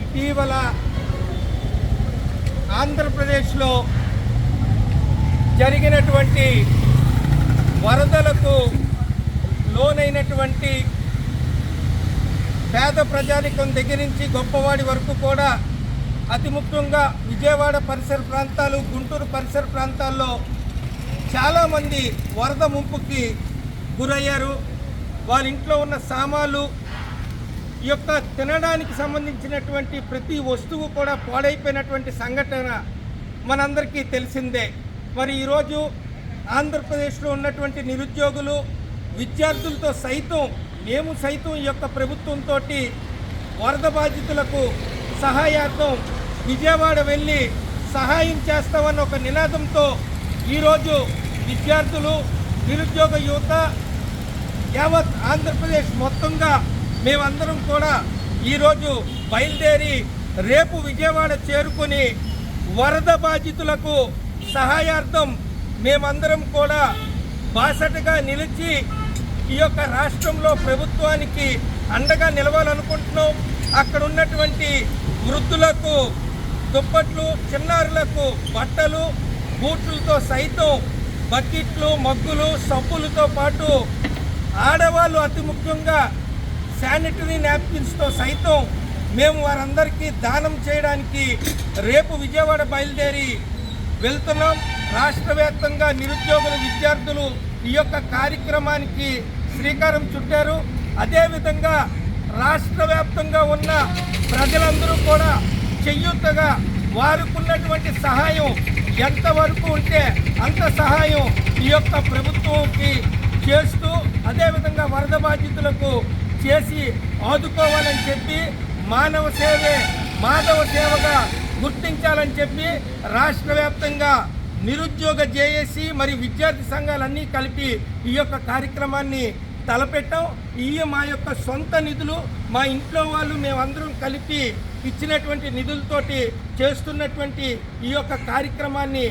ఇటీవల ఆంధ్రప్రదేశ్లో జరిగినటువంటి వరదలకు లోనైనటువంటి పేద ప్రజానికం దగ్గర నుంచి గొప్పవాడి వరకు కూడా అతి ముఖ్యంగా విజయవాడ పరిసర ప్రాంతాలు, గుంటూరు పరిసర ప్రాంతాల్లో చాలామంది వరద ముంపుకి గురయ్యారు. వాళ్ళ ఇంట్లో ఉన్న సామాన్లు, ఈ యొక్క తినడానికి సంబంధించినటువంటి ప్రతి వస్తువు కూడా పాడైపోయినటువంటి సంఘటన మనందరికీ తెలిసిందే. మరి ఈరోజు ఆంధ్రప్రదేశ్లో ఉన్నటువంటి నిరుద్యోగులు, విద్యార్థులతో సైతం మేము సైతం ఈ యొక్క ప్రభుత్వంతో వరద బాధితులకు సహాయార్థం విజయవాడ వెళ్ళి సహాయం చేస్తామన్న ఒక నినాదంతో ఈరోజు విద్యార్థులు, నిరుద్యోగ యువత, యావత్ ఆంధ్రప్రదేశ్ మొత్తంగా మేమందరం కూడా ఈరోజు బయలుదేరి రేపు విజయవాడ చేరుకొని వరద బాధితులకు సహాయార్థం మేమందరం కూడా బాసటగా నిలిచి ఈ యొక్క రాష్ట్రంలో ప్రభుత్వానికి అండగా నిలవాలనుకుంటున్నాం. అక్కడ ఉన్నటువంటి వృద్ధులకు దుప్పట్లు, చిన్నారులకు బట్టలు, బూట్లతో సైతం బకెట్లు, మగ్గులు, సబ్బులతో పాటు ఆడవాళ్ళు అతి ముఖ్యంగా శానిటరీ నాప్కిన్స్తో సైతం మేము వారందరికీ దానం చేయడానికి రేపు విజయవాడ బయలుదేరి వెళ్తున్నాం. రాష్ట్ర వ్యాప్తంగా నిరుద్యోగులు, విద్యార్థులు ఈ యొక్క కార్యక్రమానికి శ్రీకారం చుట్టారు. అదేవిధంగా రాష్ట్ర వ్యాప్తంగా ఉన్న ప్రజలందరూ కూడా చెయ్యుతగా వారుకున్నటువంటి సహాయం ఎంతవరకు ఉంటే అంత సహాయం ఈ యొక్క ప్రభుత్వంకి చేస్తూ, అదేవిధంగా వరద బాధితులకు చేసి ఆదుకోవాలని చెప్పి మానవ సేవే మాధవ సేవగా గుర్తించాలని చెప్పి రాష్ట్ర వ్యాప్తంగా నిరుద్యోగ జేఏసీ మరి విద్యార్థి సంఘాలన్నీ కలిపి ఈ యొక్క కార్యక్రమాన్ని తలపెట్టాం. ఈ మా యొక్క సొంత నిధులు, మా ఇంట్లో వాళ్ళు మేమందరం కలిపి ఇచ్చినటువంటి నిధులతోటి చేస్తున్నటువంటి ఈ యొక్క కార్యక్రమాన్ని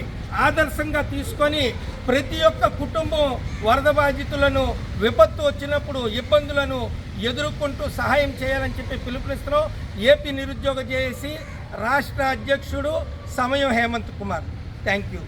ఆదర్శంగా తీసుకొని ప్రతి ఒక్క కుటుంబం వరద బాధితులను విపత్తు వచ్చినప్పుడు ఇబ్బందులను ఎదుర్కొంటూ సహాయం చేయాలని చెప్పి పిలుపునిస్తున్నాం. ఏపీ నిరుద్యోగ జేఏసీ రాష్ట్ర అధ్యక్షుడు సమయం హేమంత్ కుమార్. Thank you.